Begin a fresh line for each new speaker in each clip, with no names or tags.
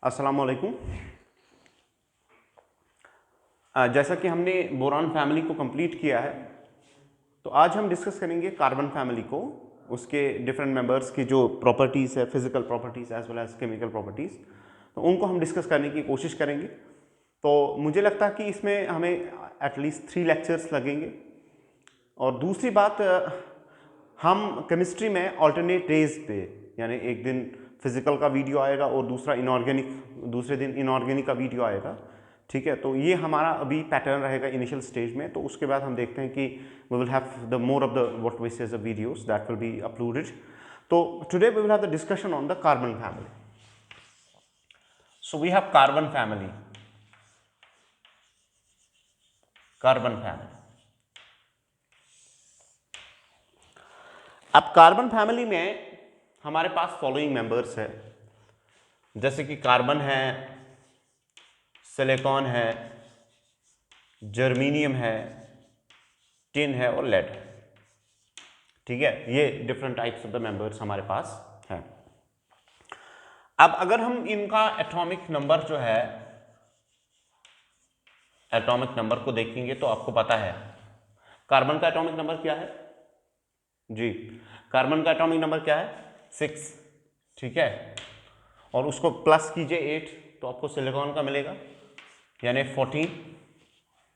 अस्सलाम वालेकुम। जैसा कि हमने बोरान फैमिली को कंप्लीट किया है, तो आज हम डिस्कस करेंगे कार्बन फैमिली को, उसके डिफरेंट मेंबर्स की जो प्रॉपर्टीज़ है, physical properties as well as chemical properties, तो उनको हम डिस्कस करने की कोशिश करेंगे। तो मुझे लगता है कि इसमें हमें एटलीस्ट 3 लेक्चर्स लगेंगे। और दूसरी बात, हम केमिस्ट्री में ऑल्टरनेट डेज पे, यानी एक दिन फिजिकल का वीडियो आएगा और दूसरे दिन इनऑर्गेनिक का वीडियो आएगा। ठीक है, तो ये हमारा अभी पैटर्न रहेगा इनिशियल स्टेज में। तो उसके बाद हम देखते हैं कि we will have the more of the what we say the videos that will be uploaded. तो today we will have the discussion on the carbon family. So we have carbon family. अब carbon family में हमारे पास following members है, जैसे कि carbon है, silicon है, germanium है, टिन है और लेड है। ठीक है, ये different types of the members हमारे पास हैं। अब अगर हम इनका एटॉमिक नंबर जो है, एटॉमिक नंबर को देखेंगे तो आपको पता है कार्बन का एटॉमिक नंबर क्या है जी। कार्बन का एटॉमिक नंबर क्या है? 6। ठीक है, और उसको प्लस कीजिए 8 तो आपको सिलिकॉन का मिलेगा, यानी 14।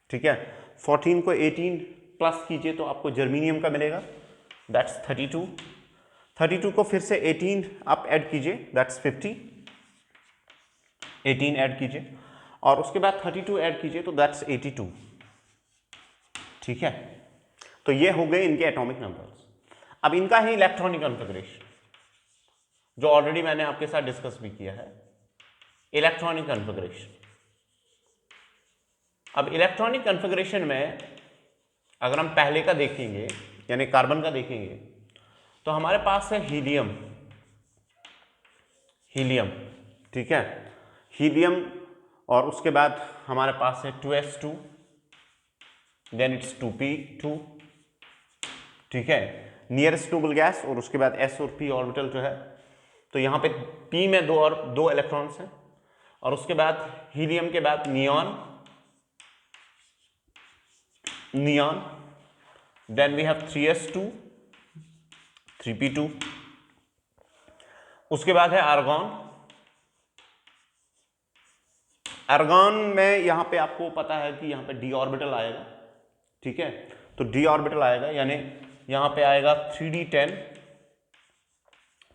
ठीक है, 14 को 18 प्लस कीजिए तो आपको जर्मेनियम का मिलेगा, दैट्स 32। 32 को फिर से 18 आप ऐड कीजिए, दैट्स 50। 18 ऐड कीजिए और उसके बाद 32 ऐड कीजिए तो दैट्स 82। ठीक है, तो ये हो गए इनके एटॉमिक नंबर्स। अब इनका है इलेक्ट्रॉनिक कॉन्फ़िगरेशन, जो ऑलरेडी मैंने आपके साथ डिस्कस भी किया है, इलेक्ट्रॉनिक कॉन्फ़िगरेशन। अब इलेक्ट्रॉनिक कॉन्फ़िगरेशन में अगर हम पहले का देखेंगे, यानी कार्बन का देखेंगे, तो हमारे पास है हीलियम। ठीक है, हीलियम, और उसके बाद हमारे पास है 2s2, देन इट्स 2p2। ठीक है, नियरेस्ट स्टेबल गैस, और उसके बाद s और p ऑर्बिटल जो है, तो यहाँ पे p में दो इलेक्ट्रॉन्स हैं, और उसके बाद हीलियम के बाद neon, then we have 3s2, 3p2। उसके बाद है आर्गॉन। आर्गॉन में यहाँ पे आपको पता है कि यहाँ पे d ऑर्बिटल आएगा। ठीक है, तो d ऑर्बिटल आएगा, यानी यहाँ पे आएगा 3d10,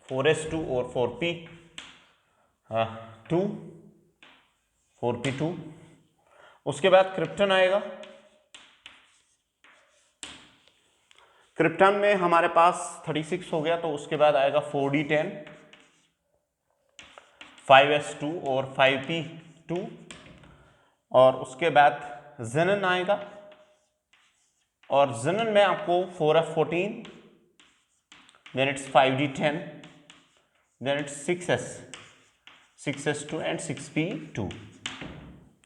4s2 और 4p2, 4p2। उसके बाद क्रिप्टन आएगा। क्रिप्टन में हमारे पास 36 हो गया, तो उसके बाद आएगा 4d10, 5s2 और 5p2, और उसके बाद जेनन आएगा, और जेनन में आपको 4f14, then it's 5d10, then it's 6s2 and 6p2।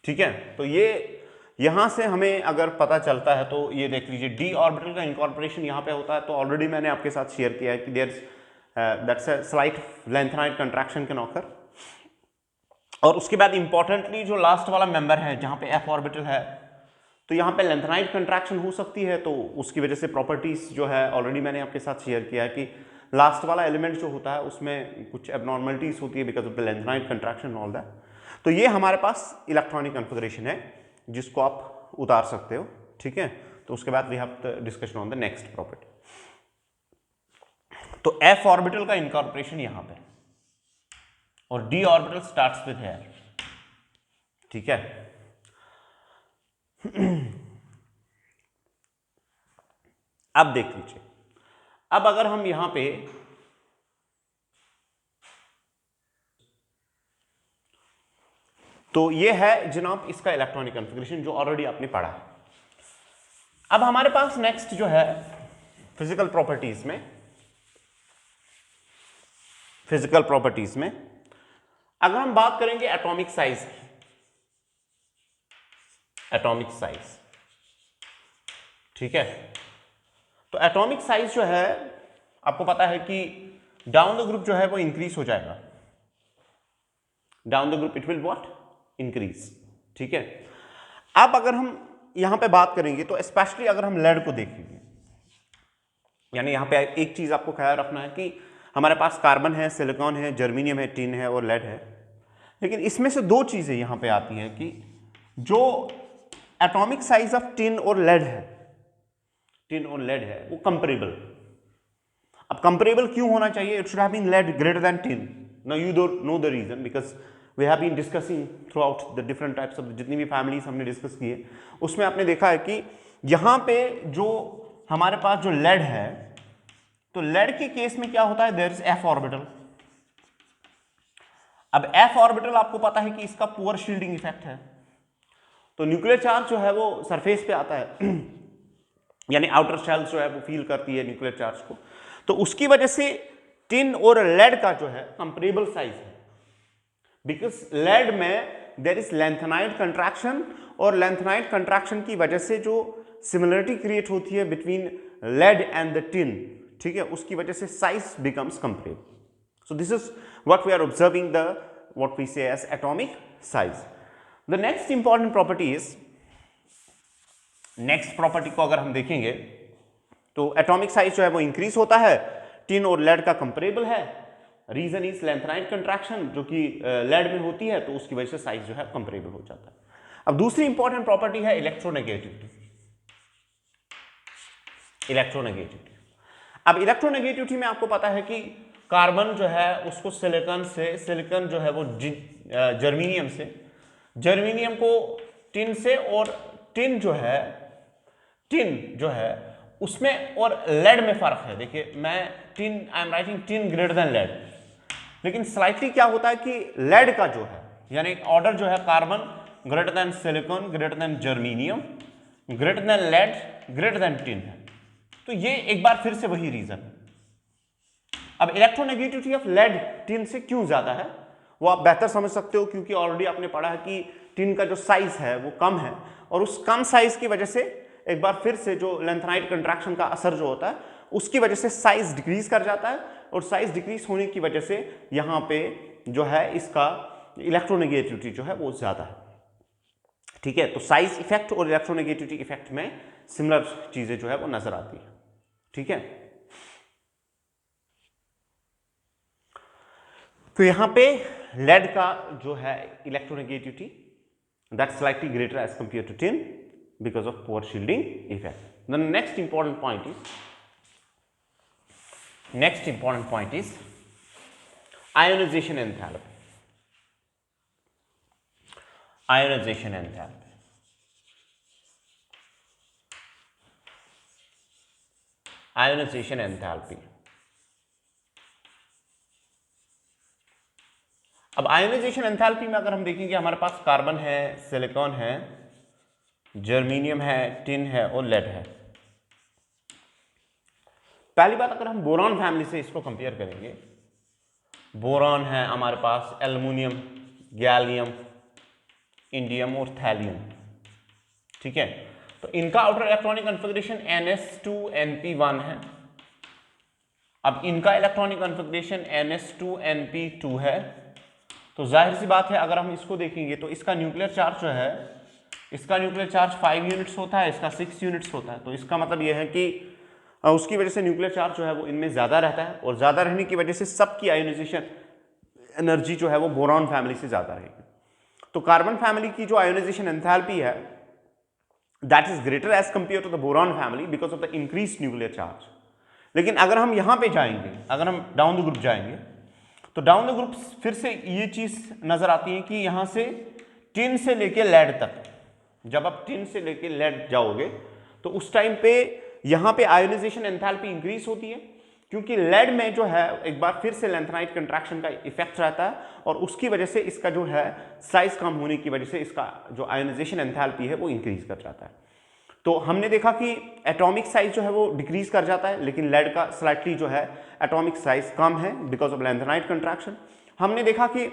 ठीक है, तो ये यहां से हमें अगर पता चलता है तो ये देख लीजिए, डी ऑर्बिटल का इनकॉर्पोरेशन यहां पे होता है, तो ऑलरेडी मैंने आपके साथ शेयर किया है कि that's a slight lanthanide contraction can occur. और उसके बाद इंपॉर्टेंटली जो लास्ट वाला मेंबर है जहां पे एफ ऑर्बिटल है, तो यहाँ पे लेंथेनाइड कंट्रैक्शन हो सकती है, तो उसकी वजह से प्रॉपर्टीज जो है ऑलरेडी मैंने आपके साथ शेयर किया है कि लास्ट वाला एलिमेंट जो होता है उसमें कुछ एबनॉर्मलिटीज होती है because of the lanthanide contraction all that. तो ये हमारे पास इलेक्ट्रॉनिक कॉन्फ़िगरेशन है जिसको आप उतार सकते हो। ठीक है, तो उसके बाद we have the discussion on the next property. तो एफ ऑर्बिटल का इनकॉर्पोरेशन यहाँ पे, और D orbital starts with here. ठीक है, अब देख लीजिए, अब अगर हम यहां पे तो ये है जनाब इसका इलेक्ट्रॉनिक कॉन्फ़िगरेशन जो ऑलरेडी आपने पढ़ा है। अब हमारे पास नेक्स्ट जो है फिजिकल प्रॉपर्टीज में अगर हम बात करेंगे एटॉमिक साइज की, एटॉमिक साइज। ठीक है, तो एटॉमिक साइज जो है आपको पता है कि डाउन द ग्रुप जो है वो इंक्रीज हो जाएगा, down the group it will what, increase. ठीक है, अब अगर हम यहां पे बात करेंगे तो स्पेशली अगर हम लेड को देखेंगे, यानी यहां पे एक चीज आपको ख्याल रखना है कि हमारे पास कार्बन है, सिलिकॉन है, जर्मेनियम है, टिन है और लेड है, लेकिन इसमें से दो चीजें यहां पे आती हैं कि जो एटॉमिक साइज ऑफ टिन और लेड है, टिन और लेड है वो कंपेरेबल। अब कंपेरेबल क्यों होना चाहिए? It should have been lead greater than tin. Now you don't know the reason, because we have been discussing throughout the different types of जितनी भी फैमिलीज हमने डिस्कस की है, उसमें आपने देखा है कि यहां पे जो हमारे पास जो लेड है, तो लेड के केस में क्या होता है, देयर इज एफ ऑर्बिटल। अब एफ ऑर्बिटल आपको पता है कि इसका पुअर शील्डिंग इफेक्ट है, तो न्यूक्लियर चार्ज जो है वो सरफेस पे आता है यानी आउटर शेल जो है वो फील करती है न्यूक्लियर चार्ज को, तो उसकी वजह से टिन और लेड का जो है कंपेरेबल साइज है, बिकॉज लेड में देयर इज लेंथेनाइड कंट्रैक्शन, और लेंथेनाइड कंट्रैक्शन की वजह से जो सिमिलरिटी क्रिएट होती है between lead and the tin, ठीक है, उसकी वजह से size becomes comparable. So this is what we are observing the what we say as atomic size. The next important property is, next property को अगर हम देखेंगे तो एटॉमिक साइज जो है वो इंक्रीज होता है, टिन और लेड का कंपेरेबल है, रीजन इज लेंथेनाइड कंट्रैक्शन जो कि लेड में होती है, तो उसकी वजह से साइज जो है कंपेरेबल हो जाता है। अब दूसरी इंपॉर्टेंट प्रॉपर्टी है इलेक्ट्रोनेगेटिविटी। इलेक्ट्रोनेगेटिविटी, अब इलेक्ट्रोनेगेटिविटी में आपको पता है कि कार्बन जो है उसको सिलिकॉन से, सिलिकॉन जो है वो जर्मेनियम से, जर्मेनियम को टिन से, और टिन जो है उसमें और लेड में फर्क है। देखिए मैं tin, I am writing tin greater than lead, लेकिन स्लाइटली क्या होता है कि लेड का जो है, यानी ऑर्डर जो है carbon greater than silicon, greater than germanium, greater than lead, greater than tin है। तो ये एक बार फिर से वही रीजन है। अब इलेक्ट्रोनेगेटिविटी ऑफ लेड टिन से क्यों ज्यादा है वो आप बेहतर समझ सकते हो, क्योंकि ऑलरेडी आपने पढ़ा है कि टिन का जो साइज है वो कम है, और उस कम साइज की वजह से एक बार फिर से जो लेंथेनाइड कंट्रैक्शन का असर जो होता है उसकी वजह से साइज डिक्रीज कर जाता है, और साइज डिक्रीज होने की वजह से यहां पे जो है इसका इलेक्ट्रोनेगेटिविटी जो है वो ज्यादा है। ठीक है, तो साइज इफेक्ट और इलेक्ट्रोनेगेटिविटी इफेक्ट में सिमिलर चीजें जो है वो नजर आती है। ठीक है, तो यहां पे लेड का जो है electronegativity that slightly greater as compare to tin because of poor shielding effect. The next important point is ionization enthalpy. Ionization enthalpy. Ionization enthalpy. अब आयोनाइजेशन एंथैल्पी में अगर हम देखेंगे हमारे पास कार्बन है, सिलिकॉन है, जर्मेनियम है, टिन है और लेड है। पहली बात अगर हम बोरॉन फैमिली से इसको कंपेयर करेंगे, बोरॉन है हमारे पास एल्युमिनियम, गैलियम, इंडियम और थैलियम। ठीक है, तो इनका आउटर इलेक्ट्रॉनिक कॉन्फ़िगरेशन ns2np1 है। अब इनका इलेक्ट्रॉनिक कॉन्फ़िगरेशन ns2np2 है। तो जाहिर सी बात है अगर हम इसको देखेंगे तो इसका न्यूक्लियर चार्ज जो है, इसका न्यूक्लियर चार्ज 5 यूनिट्स होता है, इसका 6 यूनिट्स होता है। तो इसका मतलब यह है कि उसकी वजह से न्यूक्लियर चार्ज जो है वो इनमें ज़्यादा रहता है, और ज़्यादा रहने की वजह से सबकी आयोनाइजेशन एनर्जी जो है वो बोरॉन फैमिली से ज़्यादा रहेगी। तो कार्बन फैमिली की जो आयोनाइजेशन एंथैल्पी है that is greater as compare to the boron family because of the increase nuclear charge. लेकिन अगर हम यहाँ पे जाएंगे, अगर हम डाउन द ग्रुप जाएंगे, तो डाउन द ग्रुप फिर से ये चीज़ नज़र आती है कि यहाँ से टिन से लेके लेड तक, जब आप टिन से लेके लेड जाओगे तो उस टाइम पे यहाँ पे आयोनाइजेशन एंथैल्पी इंक्रीज होती है, क्योंकि लेड में जो है एक बार फिर से लेंथेनाइड कंट्रैक्शन का इफेक्ट रहता है, और उसकी वजह से इसका जो है साइज कम होने की वजह से इसका जो आयोनाइजेशन एंथैल्पी है वो इंक्रीज कर जाता है। तो हमने देखा कि एटॉमिक साइज जो है वो डिक्रीज कर जाता है, लेकिन लेड का स्लाइटली जो है एटॉमिक साइज कम है बिकॉज ऑफ लेंथेनाइड कंट्रैक्शन। हमने देखा कि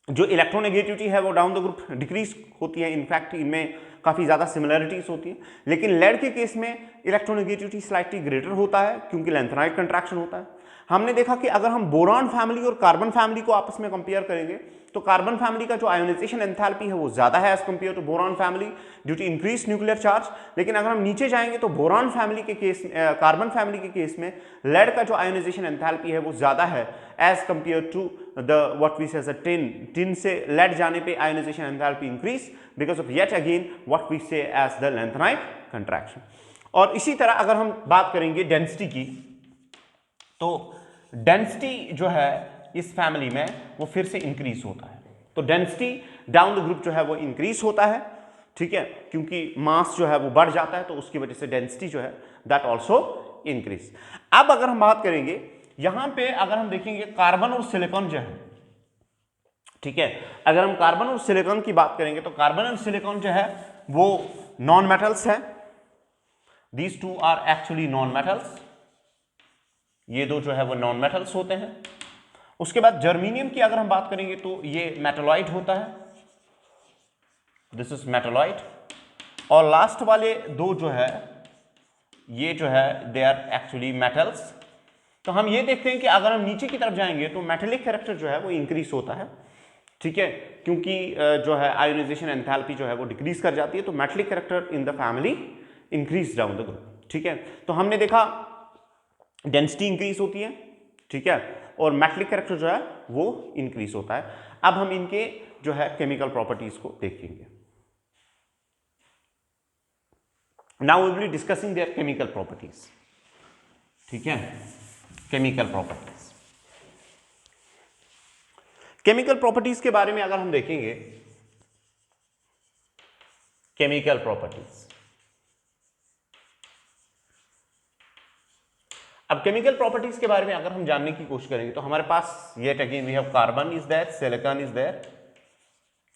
जो इलेक्ट्रोनेगेटिविटी है वो डाउन द ग्रुप डिक्रीज होती है, इनफैक्ट इनमें काफ़ी ज़्यादा सिमिलरिटीज होती है। लेकिन लेड के केस में इलेक्ट्रोनेगेटिविटी स्लाइटली ग्रेटर होता है क्योंकि लेंथेनाइड कंट्रैक्शन होता है। हमने देखा कि अगर हम बोरॉन फैमिली और कार्बन फैमिली को आपस में कंपेयर करेंगे तो कार्बन फैमिली का जो आयोनाइजेशन एंथैल्पी है वो ज्यादा है as compare to boron family due to increase nuclear charge. लेकिन अगर हम नीचे जाएंगे तो बोरॉन फैमिली के केस कार्बन फैमिली के केस में लेड का जो आयोनाइजेशन एंथैल्पी है वो ज्यादा है as compare to the what we say as a tin से लेड जाने पे ionization enthalpy increase because of yet again what we say as the lanthanide contraction. और इसी तरह अगर हम बात करेंगे डेंसिटी की, तो डेंसिटी जो है इस फैमिली में वो फिर से इंक्रीज होता है। तो डेंसिटी डाउन द ग्रुप जो है वो इंक्रीज होता है, ठीक है, क्योंकि मास जो है वो बढ़ जाता है तो उसकी वजह से डेंसिटी जो है दैट ऑल्सो इंक्रीज। अब अगर हम बात करेंगे यहां पे, अगर हम देखेंगे कार्बन और सिलिकॉन जो है, ठीक है, अगर हम कार्बन और सिलिकॉन की बात करेंगे तो कार्बन और सिलिकॉन जो है वो नॉन मेटल्स है। These two are actually non metals, ये दो जो है वो नॉन मेटल्स होते हैं। उसके बाद जर्मेनियम की अगर हम बात करेंगे तो ये मेटलॉइड होता है, दिस इज मेटलॉइड। और लास्ट वाले दो जो है ये जो है दे आर एक्चुअली मेटल्स। तो हम ये देखते हैं कि अगर हम नीचे की तरफ जाएंगे तो मेटेलिक कैरेक्टर जो है वो इंक्रीज होता है, ठीक है, क्योंकि जो है आयोनाइजेशन एंथैल्पी जो है वो डिक्रीज कर जाती है, तो metallic character in the family increase down the group, ठीक है। तो हमने देखा डेंसिटी इंक्रीज होती है, ठीक है, और मेटेलिक कैरेक्टर जो है वो इंक्रीज होता है। अब हम इनके जो है केमिकल प्रॉपर्टीज को देखेंगे। Now we will be discussing their chemical properties, ठीक है, केमिकल प्रॉपर्टीज। केमिकल प्रॉपर्टीज के बारे में अगर हम देखेंगे, केमिकल प्रॉपर्टीज, अब केमिकल प्रॉपर्टीज के बारे में अगर हम जानने की कोशिश करेंगे तो हमारे पास yet again we have carbon is there, silicon is there,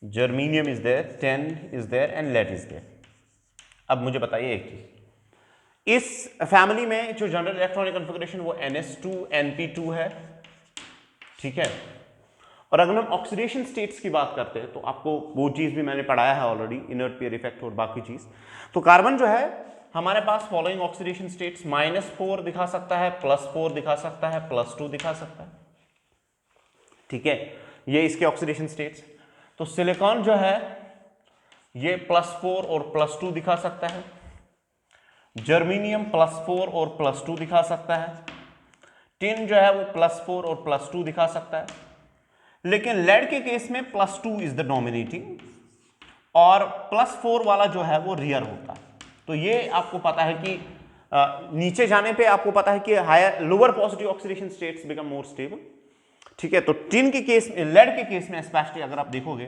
germanium is there, tin is there and lead is there. अब मुझे बताइए एक चीज, इस फैमिली में जो जनरल इलेक्ट्रॉनिक कॉन्फ़िगरेशन वो NS2 NP2 है, ठीक है। और अगर हम ऑक्सीडेशन स्टेट्स की बात करते हैं तो आपको वो चीज भी मैंने पढ़ाया है ऑलरेडी, इनर्ट पेयर इफेक्ट और बाकी चीज। तो कार्बन जो है हमारे पास फॉलोइंग ऑक्सीडेशन स्टेट्स -4 दिखा सकता है, +4 दिखा सकता है, +2 दिखा सकता है, ठीक है, ये इसके ऑक्सीडेशन स्टेट्स। तो सिलिकॉन जो है ये +4 और +2 दिखा सकता है, जर्मेनियम +4 और +2 दिखा सकता है, टिन जो है वो +4 और +2 दिखा सकता है। लेकिन लेड के केस में +2 इज द डोमिनेटिंग और +4 वाला जो है वो रियर होता है। तो ये आपको पता है कि नीचे जाने पे आपको पता है कि higher lower positive oxidation states become more stable, ठीक है। तो टिन के केस में, लेड के केस में स्पेशली अगर आप देखोगे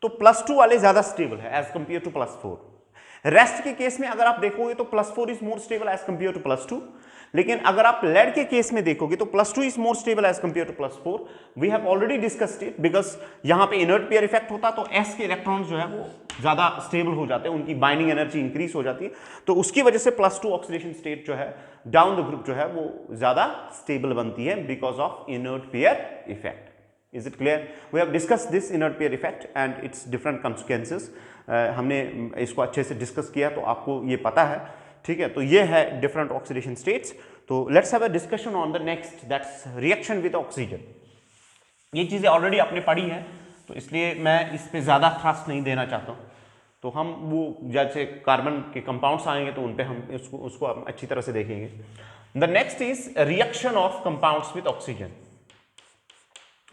तो +2 वाले ज्यादा स्टेबल है एज कंपेयर टू +4। रेस्ट के केस में अगर आप देखोगे तो +4 is more stable as compare to +2। लेकिन अगर आप लेड के केस में देखोगे तो +2 is more stable as compare to +4। We have already discussed it because यहां पे इनर्ट पेयर इफेक्ट होता है तो s के इलेक्ट्रॉन्स जो है वो ज्यादा स्टेबल हो जाते हैं, उनकी बाइंडिंग एनर्जी इंक्रीज हो जाती है, तो उसकी वजह से +2 ऑक्सीडेशन स्टेट जो है डाउन द ग्रुप जो है वो ज्यादा स्टेबल बनती है because of inert pair effect. Is it clear? We have discussed this inert pair effect and its different consequences. हमने इसको अच्छे से डिस्कस किया तो आपको ये पता है, ठीक है। तो ये है डिफरेंट ऑक्सीडेशन स्टेट्स। तो let's have a discussion on the next, that's reaction with oxygen. ये चीज़ें ऑलरेडी आपने पढ़ी हैं तो इसलिए मैं इस पर ज़्यादा थ्रस्ट नहीं देना चाहता हूँ। तो हम वो जैसे कार्बन के कंपाउंड्स आएंगे तो उन पे हम उसको अच्छी तरह से देखेंगे। The next is reaction of compounds with oxygen,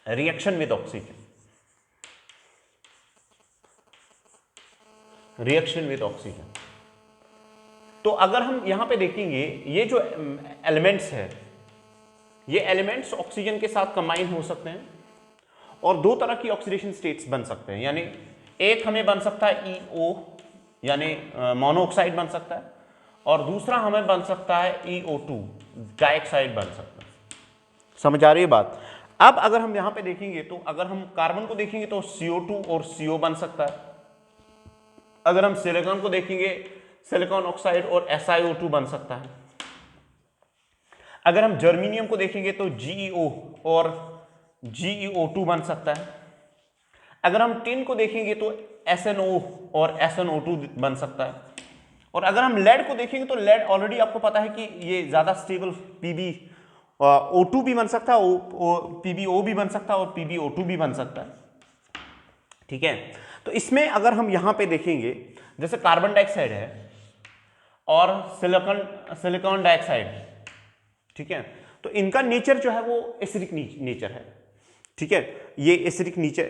reaction with oxygen, reaction with oxygen. तो अगर हम यहां पे देखेंगे ये जो एलिमेंट्स है, ये एलिमेंट्स ऑक्सीजन के साथ कंबाइन हो सकते हैं और दो तरह की ऑक्सीडेशन स्टेट्स बन सकते हैं। यानी एक हमें बन सकता है EO यानी मोनोऑक्साइड बन सकता है, और दूसरा हमें बन सकता है EO2 डाइऑक्साइड बन सकता है। समझ आ रही है बात? अब अगर हम यहां पे देखेंगे तो अगर हम कार्बन को देखेंगे तो CO2 और CO बन सकता है। अगर हम सिलिकॉन को देखेंगे सिलिकॉन ऑक्साइड और SiO2 बन सकता है। अगर हम जर्मेनियम को देखेंगे तो GeO और GeO2 बन सकता है। अगर हम टिन को देखेंगे तो SnO और SnO2 बन सकता है। और अगर हम लेड को देखेंगे तो लेड ऑलरेडी आपको पता है कि ये ज्यादा स्टेबल Pb O2 भी बन सकता है, PbO भी बन सकता है और PbO2 भी बन सकता है। ठीक है, तो इसमें अगर हम यहां पे देखेंगे, जैसे कार्बन डाइऑक्साइड है और सिलिकॉन डाइऑक्साइड है, ठीक है, तो इनका नेचर जो है वो एसिडिक नेचर है। ठीक है, ये एसिडिक नेचर,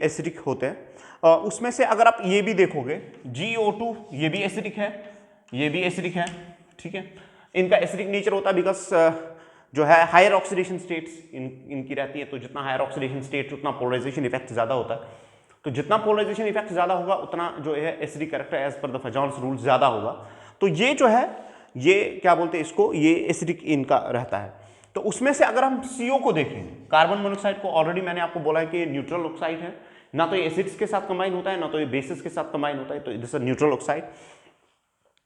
एसिडिक होते हैं। उसमें से अगर आप ये भी देखोगे GO2, ये भी एसिडिक है, ये भी एसिडिक है। ठीक है, इनका एसिडिक नेचर होता है बिकॉज जो है हायर ऑक्सीडेशन स्टेट्स इनकी रहती है, तो जितना हायर ऑक्सीडेशन स्टेट उतना पोलराइजेशन इफेक्ट ज्यादा होता है, तो जितना पोलराइजेशन इफेक्ट ज्यादा होगा उतना जो है acidic character as per the Fajans rule ज्यादा होगा। तो ये जो है, ये क्या बोलते हैं इसको, ये एसिडिक इनका रहता है। तो उसमें से अगर हम CO को देखें, कार्बन मोनोऑक्साइड को, ऑलरेडी मैंने आपको बोला है कि ये न्यूट्रल ऑक्साइड है, ना तो ये एसिड्स के साथ कंबाइन होता है ना तो ये बेसिस के साथ कंबाइन होता है, तो दिस इज न्यूट्रल ऑक्साइड।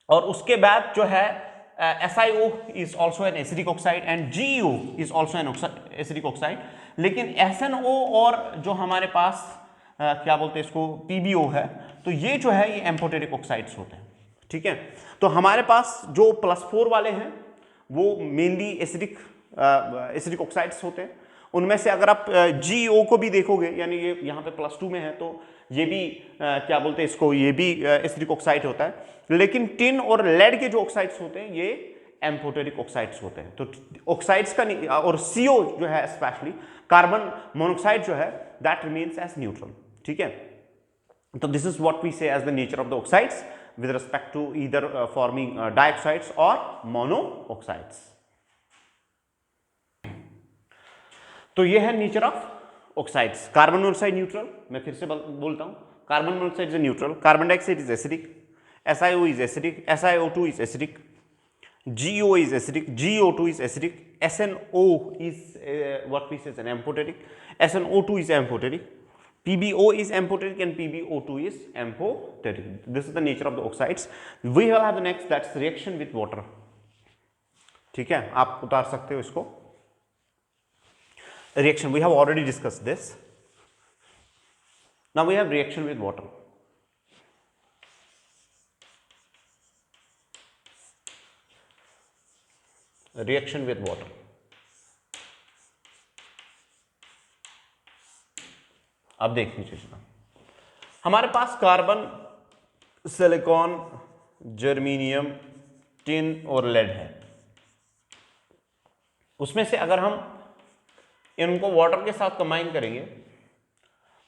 और उसके बाद जो है SiO is also an acidic oxide and GeO is also an acidic oxide. लेकिन SNO और जो हमारे पास क्या बोलते हैं इसको, PbO है, तो ये जो है ये एम्फोटेरिक ऑक्साइड्स होते हैं। ठीक है, तो हमारे पास जो +4 वाले हैं वो मेनली एसिडिक ऑक्साइड्स होते हैं। उनमें से अगर आप GeO को भी देखोगे, यानी ये यहाँ पे +2 में है, तो ये भी क्या बोलते हैं इसको, ये भी एसिडिक ऑक्साइड होता है। लेकिन टिन और लेड के जो ऑक्साइड्स होते हैं ये एम्फोटेरिक ऑक्साइड्स होते हैं। तो ऑक्साइड्स का, और CO जो है स्पेशली कार्बन मोनोऑक्साइड जो है, दैट रिमेन्स एज न्यूट्रल। ठीक है, तो this is what we say as the nature of the oxides with respect to either forming dioxides or monoxides. तो ये है nature of oxides. Carbon monoxide neutral, मैं फिर से बोलता हूं, carbon monoxide is neutral, carbon dioxide is acidic, SiO is acidic, SiO2 is acidic, GeO is acidic, GO2 is acidic, SNO is what we say is an amphoteric, SNO2 is amphoteric, PbO is amphoteric and PbO2 is amphoteric. This is the nature of the oxides. We will have the next, that's reaction with water. ठीक है, आप उतार सकते हो इसको। Reaction, we have already discussed this. Now we have reaction with water. Reaction with water. अब देख लीजिए, हमारे पास कार्बन, सिलिकॉन, जर्मेनियम, टिन और लेड है। उसमें से अगर हम इनको वाटर के साथ कंबाइन करेंगे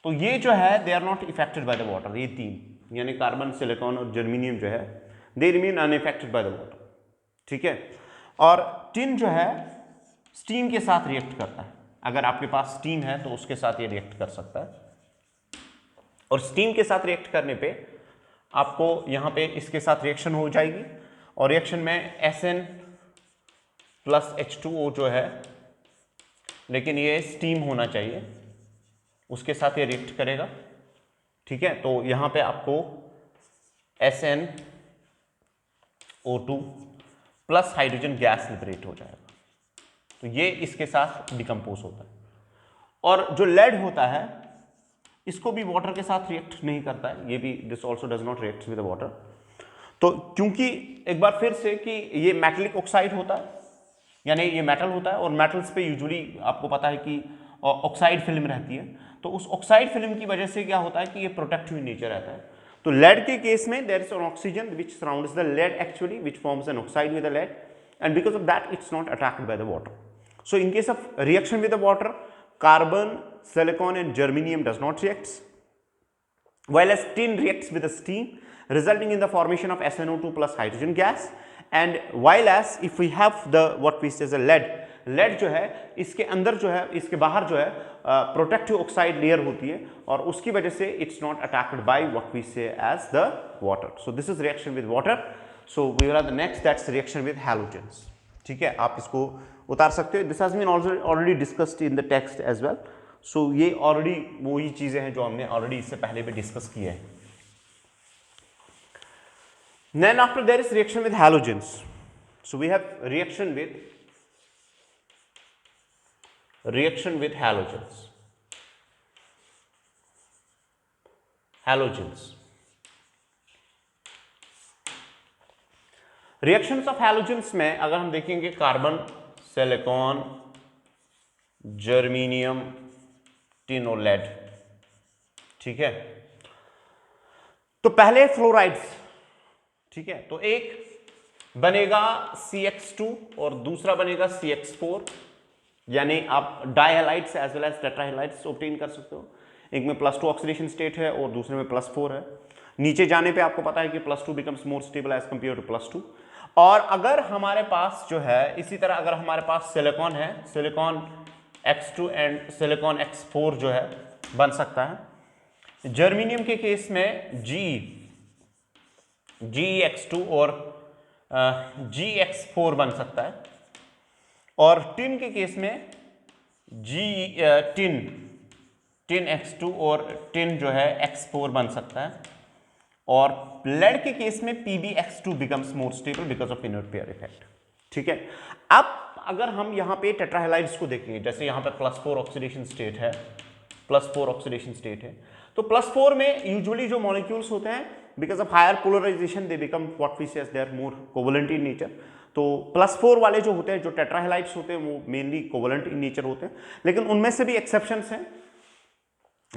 तो ये जो है they are not affected by the water. ये तीन यानी कार्बन, सिलिकॉन और जर्मेनियम जो है they remain unaffected by the water. ठीक है, और टिन जो है स्टीम के साथ रिएक्ट करता है। अगर आपके पास स्टीम है तो उसके साथ ये रिएक्ट कर सकता है, और स्टीम के साथ रिएक्ट करने पे आपको यहाँ पे इसके साथ रिएक्शन हो जाएगी, और रिएक्शन में Sn प्लस H2O जो है, लेकिन ये स्टीम होना चाहिए, उसके साथ ये रिएक्ट करेगा। ठीक है, तो यहाँ पे आपको SnO2 plus hydrogen gas liberate हो जाएगा, तो ये इसके साथ डिकम्पोज होता है। और जो लेड होता है इसको भी वाटर के साथ रिएक्ट नहीं करता है, ये भी this also does not react with water. तो क्योंकि एक बार फिर से कि ये मेटलिक ऑक्साइड होता है, यानी ये मेटल होता है, और मेटल्स पे यूजुअली आपको पता है कि ऑक्साइड फिल्म रहती है, तो उस ऑक्साइड फिल्म की वजह से क्या होता है कि ये प्रोटेक्टिव इन नेचर रहता है। तो लेड के केस में there is an oxygen which surrounds the lead actually, which forms an oxide with the lead, and because of that it's not attacked by the water. So in case of reaction with the water, carbon, silicon and germanium does not react, while as tin reacts with the steam, resulting in the formation of SnO2 plus hydrogen gas. And while as if we have the what we say as a lead जो है इसके अंदर जो है, इसके बाहर जो है प्रोटेक्टिव ऑक्साइड लेयर होती है, और उसकी वजह से it's not attacked by what we say as the water. So this is reaction with water. So we will have the next, that's reaction with halogens. ठीक है, आप इसको उतार सकते हो। This has been already discussed in the text as well. So ये already वही चीजें हैं जो हमने ऑलरेडी इससे पहले भी डिस्कस की है। Then after there is reaction with halogens. So we have reaction with halogens. Reactions of halogens में अगर हम देखेंगे कार्बन, सिलिकॉन, जर्मेनियम, टिन और लेड। ठीक है, तो पहले फ्लोराइड्स। ठीक है, तो एक बनेगा CX2 और दूसरा बनेगा CX4, यानी आप डाइहैलाइड्स एज वेल एज टेट्राहैलाइड्स ऑब्टेन कर सकते हो। एक में +2 ऑक्सीडेशन स्टेट है और दूसरे में +4 है। नीचे जाने पे आपको पता है कि +2 becomes more stable as compare to +2। और अगर हमारे पास जो है इसी तरह अगर हमारे पास सिलिकॉन है, silicon X2 and silicon X4 जो है बन सकता है। जर्मेनियम के केस में GeX2 और GX4 बन सकता है। और टिन के केस में टिन X2 और टिन जो है X4 बन सकता है। और लेड के केस में PbX2 becomes more stable because of inert pair effect. ठीक है, अब अगर हम यहाँ पे टेट्राहैलाइड्स को देखेंगे, जैसे यहाँ पे +4 ऑक्सीडेशन स्टेट है, +4 ऑक्सीडेशन स्टेट है, तो +4 में यूजुअली जो मॉलिक्यूल्स होते हैं because of higher polarization they become what we say they are more covalent in nature. तो +4 वाले जो होते हैं, जो टेट्राहैलाइड्स होते हैं, वो मेनली कोवलेंट इन नेचर होते हैं, लेकिन उनमें से भी एक्सेप्शंस हैं।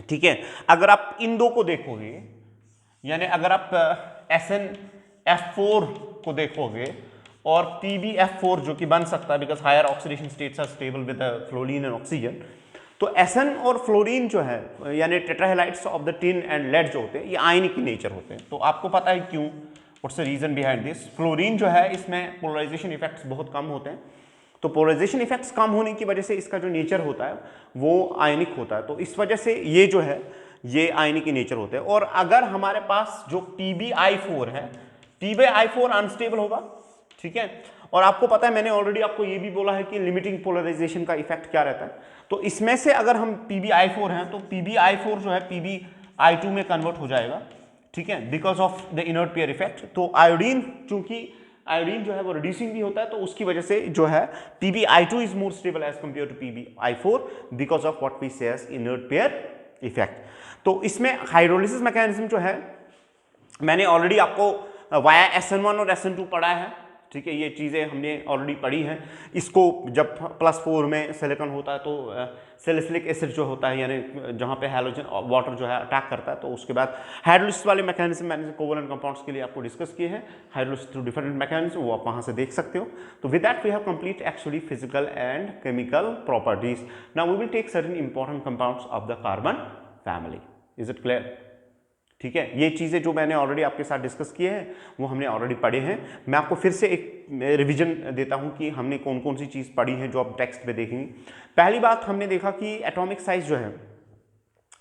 ठीक है, अगर आप इन दो को देखोगे, यानी अगर आप SnF4 को देखोगे और PbF4 जो कि बन सकता है because higher oxidation states are stable with fluorine and oxygen, तो Sn और फ्लोरीन जो है यानी tetrahalides of the tin and lead जो होते हैं ये आयनिक इन नेचर होते हैं। तो आपको पता है क्यों, what's the reason behind this. Fluorine जो है इसमें पोलराइजेशन इफेक्ट्स बहुत कम होते हैं, तो पोलराइजेशन इफेक्ट्स कम होने की वजह से इसका जो नेचर होता है वो आयनिक होता है, तो इस वजह से ये जो है ये आयनिक इन नेचर होते हैं। और अगर हमारे पास जो PbI4 है, PbI4 अनस्टेबल होगा। ठीक है, और आपको पता है मैंने ऑलरेडी आपको ये भी बोला है कि लिमिटिंग पोलराइजेशन का इफेक्ट क्या रहता है। तो इसमें से अगर हम PbI4 हैं तो PbI4 जो है PbI2 में कन्वर्ट हो जाएगा। ठीक है, because of the inert pair effect. तो आयोडीन, चूंकि आयोडीन जो है वो रिड्यूसिंग भी होता है, तो उसकी वजह से जो है PbI2 is more stable as compare to PbI4 because of what we say as inert pair effect. तो इसमें हाइड्रोलिसिस मैकेनिज्म जो है मैंने ऑलरेडी आपको वाया SN1 और SN2 पढ़ा है। ठीक है, ये चीज़ें हमने ऑलरेडी पढ़ी हैं। इसको जब +4 में सिलिकॉन होता है तो सैलिसिलिक एसिड जो होता है, यानी जहाँ पे हैलोजन वाटर जो है अटैक करता है, तो उसके बाद हाइड्रोलिसिस वाले मैकेनिज्म मैंने कोवलेंट कंपाउंड्स के लिए आपको डिस्कस किए हैं, हाइड्रोलिसिस थ्रू डिफरेंट मैकेनिज्म, वो आप वहाँ से देख सकते हो। तो with that we have complete actually physical and chemical properties. Now we will take certain important compounds of the carbon family. Is it clear? ठीक है, ये चीज़ें जो मैंने ऑलरेडी आपके साथ डिस्कस किए हैं वो हमने ऑलरेडी पढ़े हैं। मैं आपको फिर से एक रिवीजन देता हूं कि हमने कौन कौन सी चीज़ पढ़ी है जो आप टेक्स्ट में देखेंगे। पहली बात हमने देखा कि एटॉमिक साइज जो है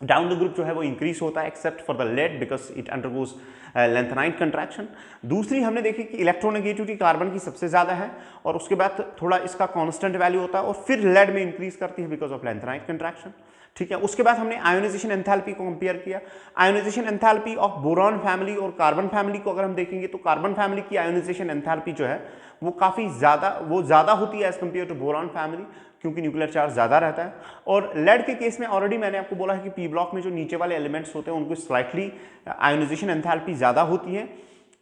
डाउन द ग्रुप जो है वो इंक्रीज होता है except for the lead because it undergoes lanthanide contraction. दूसरी हमने देखी कि इलेक्ट्रोनेगेटिविटी कार्बन की सबसे ज़्यादा है और उसके बाद थोड़ा इसका कांस्टेंट वैल्यू होता है और फिर लेड में इंक्रीज करती है बिकॉज ऑफ लेंथेनाइट कंट्रैक्शन। ठीक है, उसके बाद हमने आयोनाइजेशन एंथैल्पी को कंपेयर किया। Ionization enthalpy of boron family और कार्बन फैमिली को अगर हम देखेंगे तो कार्बन फैमिली की आयोनाइजेशन एंथैल्पी जो है वो काफ़ी ज़्यादा होती है as compare to boron family, क्योंकि न्यूक्लियर चार्ज ज़्यादा रहता है। और लेड के केस में ऑलरेडी मैंने आपको बोला है कि पी ब्लॉक में जो नीचे वाले एलिमेंट्स होते हैं उनको स्लाइटली आयोनाइजेशन एंथैल्पी ज़्यादा होती है,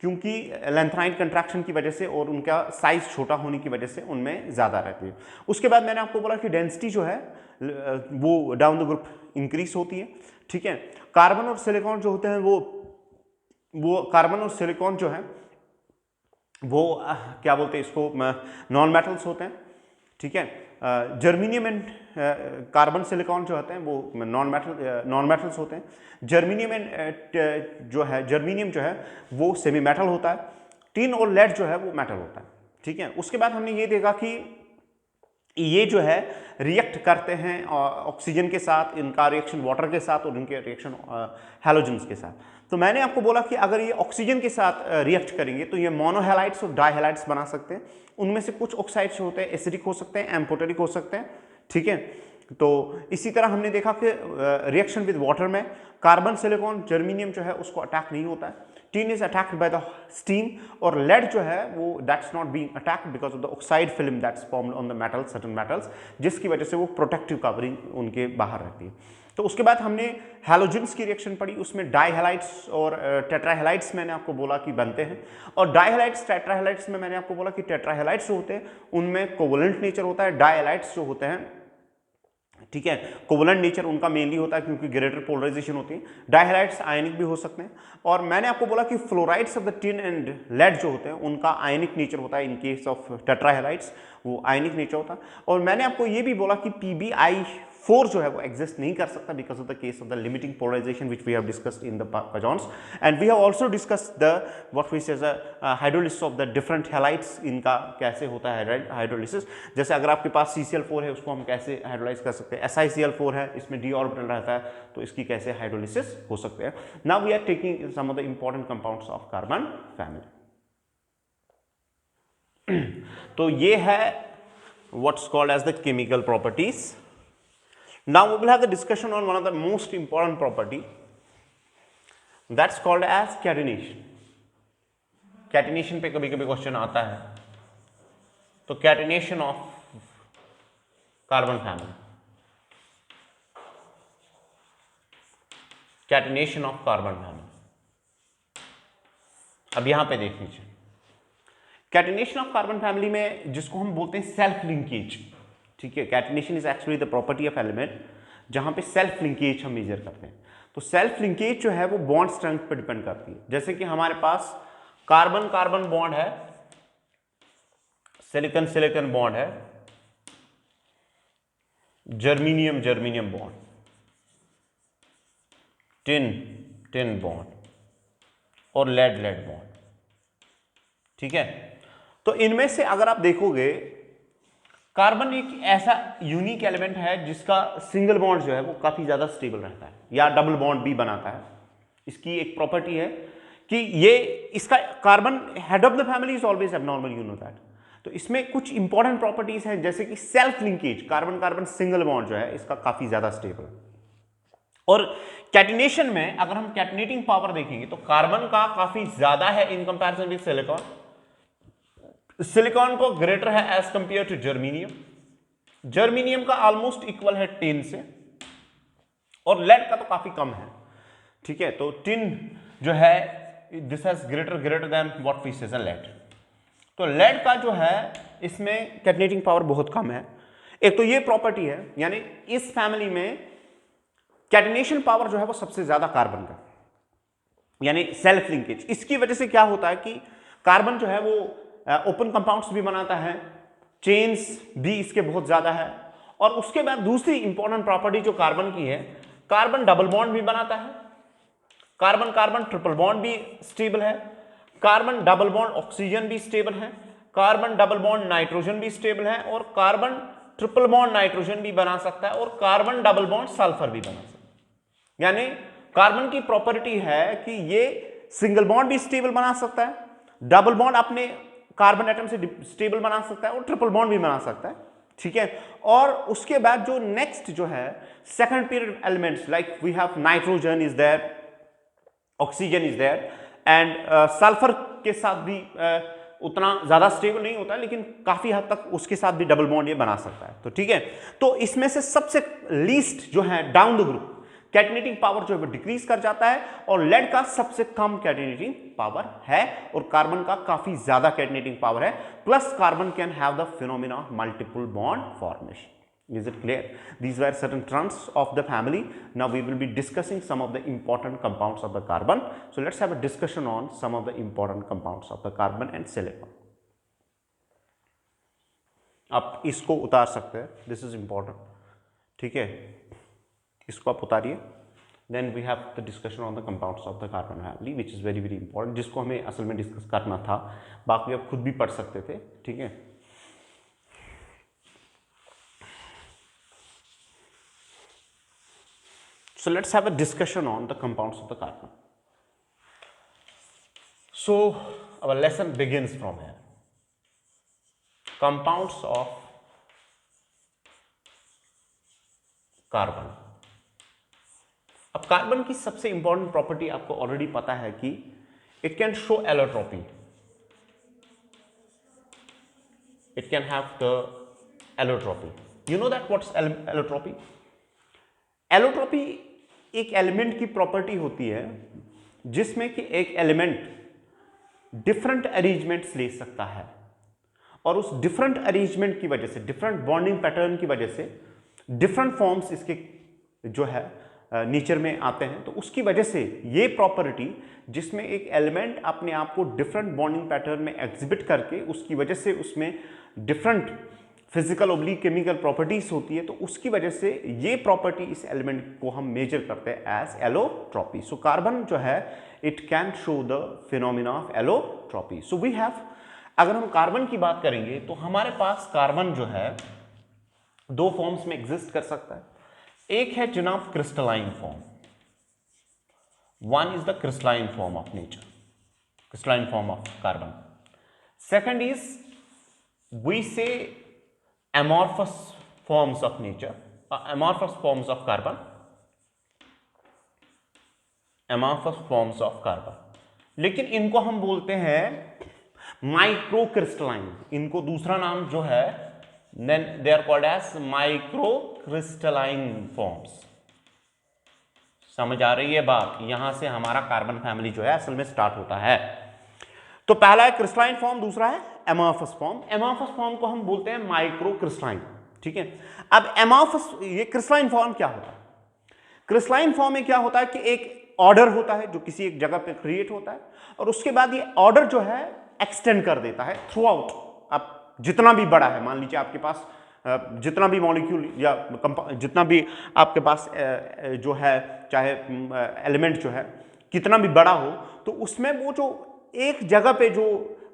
क्योंकि लेंथेनाइट कंट्रैक्शन की वजह से और उनका साइज छोटा होने की वजह से उनमें ज़्यादा रहती है। उसके बाद मैंने आपको बोला कि डेंसिटी जो है वो डाउन द ग्रुप इंक्रीज होती है। ठीक है, कार्बन और सिलिकॉन जो होते हैं वो कार्बन और सिलिकॉन जो है वो क्या बोलते हैं इसको, नॉन मेटल्स होते हैं। ठीक है, जर्मेनियम एंड कार्बन सिलिकॉन जो होते हैं वो नॉन मेटल्स होते हैं। जर्मेनियम जो है वो सेमी मेटल होता है। टिन और लेड जो है वो मेटल होता है। ठीक है, उसके बाद हमने ये देखा कि ये जो है रिएक्ट करते हैं ऑक्सीजन के साथ, इनका रिएक्शन वाटर के साथ और इनके रिएक्शन हैलोजेंस के साथ। तो मैंने आपको बोला कि अगर ये ऑक्सीजन के साथ रिएक्ट करेंगे तो ये मोनोहैलाइड्स और डाइहैलाइड्स बना सकते हैं। उनमें से कुछ ऑक्साइड्स होते हैं एसिडिक हो सकते हैं, एम्फोटेरिक हो सकते हैं। ठीक है, तो इसी तरह हमने देखा कि रिएक्शन विद वाटर में कार्बन सिलिकॉन जर्मेनियम जो है उसको अटैक नहीं होता है। Tin is attacked by the steam और लेड जो है वो that's not being attacked because of the oxide film that's formed on the metals, certain metals, जिसकी वजह से वो प्रोटेक्टिव कवरिंग उनके बाहर रहती है। तो उसके बाद हमने हैलोजेंस की रिएक्शन पढ़ी, उसमें डाइहैलाइड्स और टेट्राहैलाइड्स मैंने आपको बोला कि बनते हैं, और डाइहैलाइड्स टेट्राहैलाइड्स में मैंने आपको बोला कि टेट्राहैलाइड्स जो होते हैं उनमें कोवलेंट नेचर होता है, डाइहैलाइड्स जो होते हैं, ठीक है, कोवलेंट नेचर उनका मेनली होता है क्योंकि ग्रेटर पोलराइजेशन होती है। डाइहैलाइड्स आयनिक भी हो सकते हैं, और मैंने आपको बोला कि fluorides of the tin and lead जो होते हैं उनका आयनिक नेचर होता है, इन केस ऑफ टेट्राहैलाइड्स वो आयनिक नेचर होता है। और मैंने आपको ये भी बोला कि PbI4 जो है वो एग्जिस्ट नहीं कर सकता because of the case of the limiting polarization which we have discussed in the Fajans, and we have also discussed the what we say hydrolysis of the different halides, इनका कैसे होता है हाइड्रोलिसिस। जैसे अगर आपके पास CCl4 है उसको हम कैसे हाइड्रोलाइज कर सकते हैं, SiCl4 है इसमें d ऑर्बिटल रहता है तो इसकी कैसे हाइड्रोलिसिस हो सकते हैं। Now we are taking some of the important compounds of carbon family. तो ये है what's called as the chemical properties. Now we will have the discussion on one of the most important property that's called as catenation. Catenation पे कभी कभी question आता है, तो catenation of carbon family, catenation of carbon family। अब यहां पे देख लीजिए, कैटिनेशन ऑफ कार्बन फैमिली में जिसको हम बोलते हैं सेल्फ लिंकेज, ठीक है, catenation is actually the property of element जहां पे सेल्फ लिंकेज हम मेजर करते हैं। तो सेल्फ लिंकेज जो है वो बॉन्ड स्ट्रेंथ पर डिपेंड करती है। जैसे कि हमारे पास कार्बन कार्बन बॉन्ड है, सिलिकॉन सिलिकॉन बॉन्ड है, germanium germanium bond, tin tin bond और लेड लेड बॉन्ड, ठीक है। तो इनमें से अगर आप देखोगे कार्बन एक ऐसा यूनिक एलिमेंट है जिसका सिंगल बॉन्ड जो है वो काफी ज्यादा स्टेबल रहता है या डबल बॉन्ड भी बनाता है। इसकी एक प्रॉपर्टी है कि ये इसका carbon head of the family is always abnormal, you know that. तो इसमें कुछ इंपॉर्टेंट प्रॉपर्टीज हैं जैसे कि self linkage, carbon carbon single bond जो है इसका काफी ज्यादा स्टेबल है। और कैटिनेशन में अगर हम कैटिनेटिंग पावर देखेंगे तो कार्बन का काफी ज्यादा है in comparison with silicon. Silicon को ग्रेटर है as compare to germanium, germanium का ऑलमोस्ट इक्वल है टिन से, और लेड का तो काफी कम है, ठीक है। तो टिन जो है this has greater than what we say lead. तो लेड का जो है इसमें कैटिनेटिंग पावर बहुत कम है। एक तो ये प्रॉपर्टी है, यानी इस फैमिली में कैटिनेशन पावर जो है वो सबसे ज्यादा कार्बन का, यानी सेल्फ लिंकेज। इसकी वजह से क्या होता है कि कार्बन जो है वो ओपन कंपाउंड्स भी बनाता है, चेन्स भी इसके बहुत ज्यादा है, और उसके बाद दूसरी इंपॉर्टेंट प्रॉपर्टी जो कार्बन की है, कार्बन डबल बॉन्ड भी बनाता है, कार्बन कार्बन ट्रिपल बॉन्ड भी स्टेबल है, कार्बन डबल बॉन्ड ऑक्सीजन भी स्टेबल है, कार्बन डबल बॉन्ड नाइट्रोजन भी स्टेबल है, और कार्बन ट्रिपल बॉन्ड नाइट्रोजन भी बना सकता है, और कार्बन डबल बॉन्ड सल्फर भी बना सकता है। यानी कार्बन की प्रॉपर्टी है कि ये सिंगल बॉन्ड भी स्टेबल बना सकता है, डबल बॉन्ड अपने कार्बन एटम से स्टेबल बना सकता है, और ट्रिपल बॉन्ड भी बना सकता है, ठीक है। और उसके बाद जो नेक्स्ट जो है second period elements like we have nitrogen is there, oxygen is there, and sulphur के साथ भी उतना ज्यादा स्टेबल नहीं होता है, लेकिन काफी हद तक उसके साथ भी डबल बॉन्ड ये बना सकता है, तो ठीक है। तो इसमें से सबसे लीस्ट जो है डाउन द ग्रुप कैटिनेटिंग पावर जो है वो डिक्रीज कर जाता है, और लेड का सबसे कम कैटिनेटिंग पावर है, और कार्बन का काफी ज्यादा कैटिनेटिंग पावर है, plus carbon can have the phenomena of multiple bond formation. Is it clear? These were certain terms of the family. Now we will be discussing some of the important compounds of the carbon. So let's have a discussion on some of the important compounds of the carbon and silicon. आप इसको उतार सकते हैं, this is important, ठीक है, इसको आप उतारिए। Then we have the discussion on the compounds of the carbon family which is very very important, जिसको हमें असल में डिस्कस करना था, बाकी आप खुद भी पढ़ सकते थे, ठीक है। So let's have a discussion on the compounds of the carbon. So our lesson begins from here. Compounds of carbon. अब कार्बन की सबसे इंपॉर्टेंट प्रॉपर्टी आपको ऑलरेडी पता है कि it can show allotropy, it can have the allotropy. You know that what's allotropy? Allotropy एक element की property होती है जिसमें कि एक एलिमेंट डिफरेंट अरेंजमेंट्स ले सकता है और उस डिफरेंट अरेंजमेंट की वजह से, डिफरेंट बॉन्डिंग पैटर्न की वजह से डिफरेंट फॉर्म्स इसके जो है नेचर में आते हैं। तो उसकी वजह से ये प्रॉपर्टी जिसमें एक एलिमेंट अपने आप को डिफरेंट बॉन्डिंग पैटर्न में एग्जिबिट करके उसकी वजह से उसमें different physical oblique chemical properties होती है, तो उसकी वजह से ये प्रॉपर्टी इस एलिमेंट को हम मेजर करते हैं एज एलोट्रॉपी। सो कार्बन जो है it can show the phenomena of allotropy. So we have, अगर हम कार्बन की बात करेंगे तो हमारे पास कार्बन जो है दो फॉर्म्स में एग्जिस्ट कर सकता है। एक है जनाब crystalline form, one is the crystalline form of nature, crystalline form of carbon. Second is we say amorphous forms of nature, amorphous forms of carbon, amorphous forms of carbon, लेकिन इनको हम बोलते हैं माइक्रोक्रिस्टलाइन। इनको दूसरा नाम जो है then they are called as microcrystalline forms। समझ आ रही है बात? यहां से हमारा कार्बन फैमिली जो है असल में स्टार्ट होता है। तो पहला है क्रिस्टलाइन फॉर्म, दूसरा है एमॉर्फस फॉर्म। एमॉर्फस फॉर्म को हम बोलते हैं माइक्रोक्रिस्टलाइन, ठीक है। अब एमॉर्फस, ये क्रिस्टलाइन फॉर्म क्या होता है? क्रिस्टलाइन फॉर्म में क्या होता है कि एक ऑर्डर होता है जो किसी एक जगह पे क्रिएट होता है और उसके बाद ये ऑर्डर जो है एक्सटेंड कर देता है थ्रू आउट। अब जितना भी बड़ा है, मान लीजिए आपके पास जितना भी मॉलिक्यूल या जितना भी आपके पास जो है चाहे एलिमेंट जो है कितना भी बड़ा हो, तो उसमें वो जो एक जगह पे जो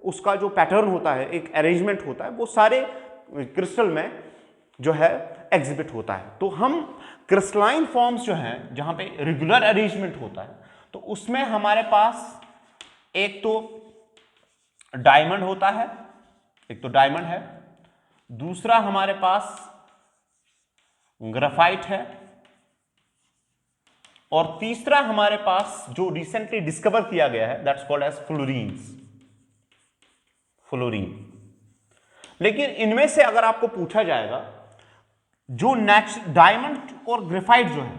उसका जो पैटर्न होता है, एक अरेंजमेंट होता है, वो सारे क्रिस्टल में जो है एग्जिबिट होता है। तो हम क्रिस्टलाइन फॉर्म्स जो हैं जहां पे रेगुलर अरेंजमेंट होता है, तो उसमें हमारे पास एक तो डायमंड होता है, एक तो डायमंड है, दूसरा हमारे पास ग्राफाइट है और तीसरा हमारे पास जो रिसेंटली डिस्कवर किया गया है that's called as fullerenes, fullerene. लेकिन इनमें से अगर आपको पूछा जाएगा जो डायमंड और ग्रेफाइट जो है,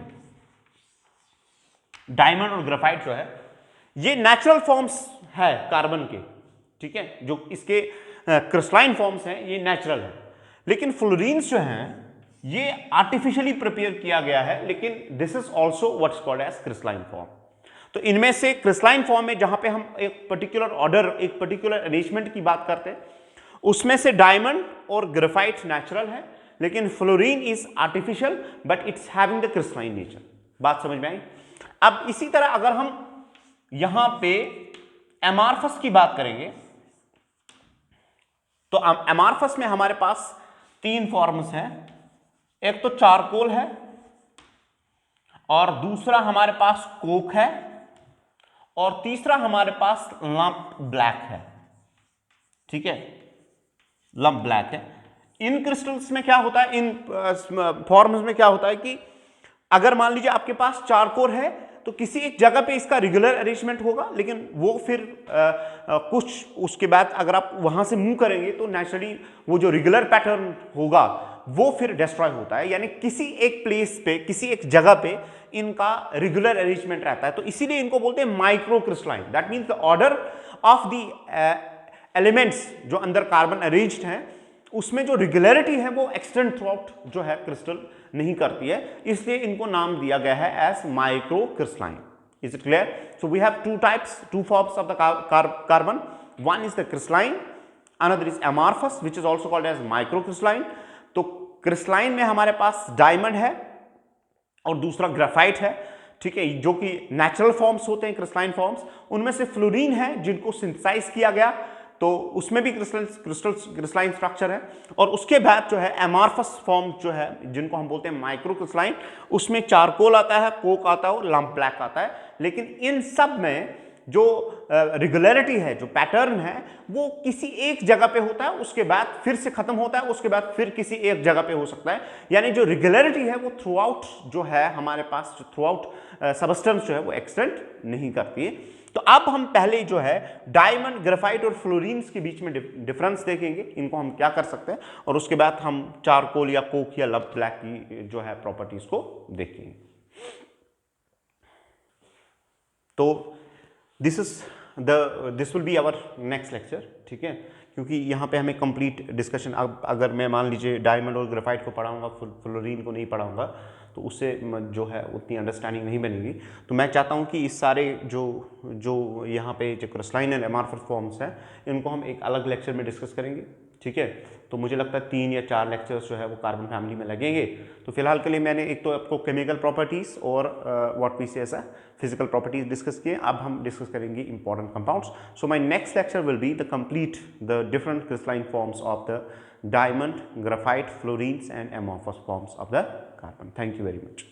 डायमंड और ग्रेफाइट जो है ये नेचुरल फॉर्म्स है कार्बन के, ठीक है, जो इसके क्रिस्टलाइन फॉर्म्स हैं ये नेचुरल है। लेकिन फ्लोरीन्स जो हैं ये आर्टिफिशियली प्रिपेयर किया गया है, लेकिन this is also what's called as crystalline form. तो इनमें से क्रिस्टलाइन फॉर्म में जहां पे हम एक पर्टिकुलर ऑर्डर, एक पर्टिकुलर अरेंजमेंट की बात करते हैं, उसमें से डायमंड और ग्रेफाइट नेचुरल है, लेकिन fluorine is artificial but it's having the crystalline nature. बात समझ में आई? अब इसी तरह अगर हम यहां पे एमॉर्फस की बात करेंगे तो एमॉर्फस में हमारे पास तीन फॉर्म्स हैं। एक तो चारकोल है और दूसरा हमारे पास कोक है और तीसरा हमारे पास लंप ब्लैक है, ठीक है, लंप ब्लैक है। इन क्रिस्टल्स में क्या होता है, इन फॉर्म्स में क्या होता है कि अगर मान लीजिए आपके पास चारकोल है तो किसी एक जगह पे इसका रेगुलर अरेंजमेंट होगा, लेकिन वो फिर कुछ उसके बाद अगर आप वहां से मूव करेंगे तो नेचुरली वो जो रेगुलर पैटर्न होगा वो फिर डिस्ट्रॉय होता है। यानी किसी एक प्लेस पे, किसी एक जगह पे इनका रेगुलर अरेंजमेंट रहता है, तो इसीलिए इनको बोलते हैं microcrystalline. That means the order of the elements जो अंदर कार्बन अरेंज्ड हैं उसमें जो रेगुलरिटी है वो एक्सटेंड थ्रू आउट जो है क्रिस्टल नहीं करती है, इसलिए इनको नाम दिया गया है as microcrystalline. Is it clear? So we have two types, two forms of the carbon. One is the crystalline, another is amorphous which is also called as microcrystalline. तो क्रिस्टलाइन में हमारे पास डायमंड है और दूसरा ग्राफाइट है, ठीक है, जो कि नेचुरल फॉर्म्स होते हैं क्रिस्टलाइन फॉर्म्स। उनमें से फ्लोरीन है जिनको सिंथेसाइज किया गया, तो उसमें भी क्रिस्टलाइन स्ट्रक्चर है। और उसके बाद जो है एमॉर्फस फॉर्म जो है जिनको हम बोलते हैं माइक्रोक्रिस्टलाइन, उसमें चारकोल आता है, कोक आता है और लंप ब्लैक आता है। लेकिन इन सब में जो रेगुलरिटी है, जो पैटर्न है, वो किसी एक जगह पे होता है, उसके बाद फिर से खत्म होता है, उसके बाद फिर किसी एक जगह पे हो सकता है। यानी जो रेगुलरिटी है वो थ्रू आउट जो है हमारे पास, जो थ्रू आउट सबस्टेंस जो है वो एक्सटेंड नहीं करती है। तो अब हम पहले जो है डायमंड, ग्रेफाइट और फ्लोरीन्स के बीच में डिफरेंस देखेंगे, इनको हम क्या कर सकते हैं, और उसके बाद हम चारकोल या कोक या लंप ब्लैक की जो है प्रॉपर्टीज को देखेंगे। तो this will be our next lecture, ठीक है, क्योंकि यहाँ पे हमें कंप्लीट डिस्कशन, अब अगर मैं मान लीजिए डायमंड और ग्रेफाइट को पढ़ाऊँगा, फ्लोरीन को नहीं पढ़ाऊँगा, तो उससे जो है उतनी अंडरस्टैंडिंग नहीं बनेगी। तो मैं चाहता हूँ कि इस सारे जो यहाँ पे जो क्रिस्टलाइन एंड एमॉर्फस फॉर्म्स हैं, इनको हम एक अलग लेक्चर में डिस्कस करेंगे, ठीक है। तो मुझे लगता है 3 या 4 लेक्चर्स जो है वो कार्बन फैमिली में लगेंगे। तो फिलहाल के लिए मैंने एक तो आपको केमिकल प्रॉपर्टीज़ और व्हाट वी से ऐसा फिजिकल प्रॉपर्टीज डिस्कस किए। अब हम डिस्कस करेंगे important compounds. So my next lecture will be the complete the different crystalline forms of the diamond, graphite, fluorines and amorphous forms of the carbon. Thank you very much.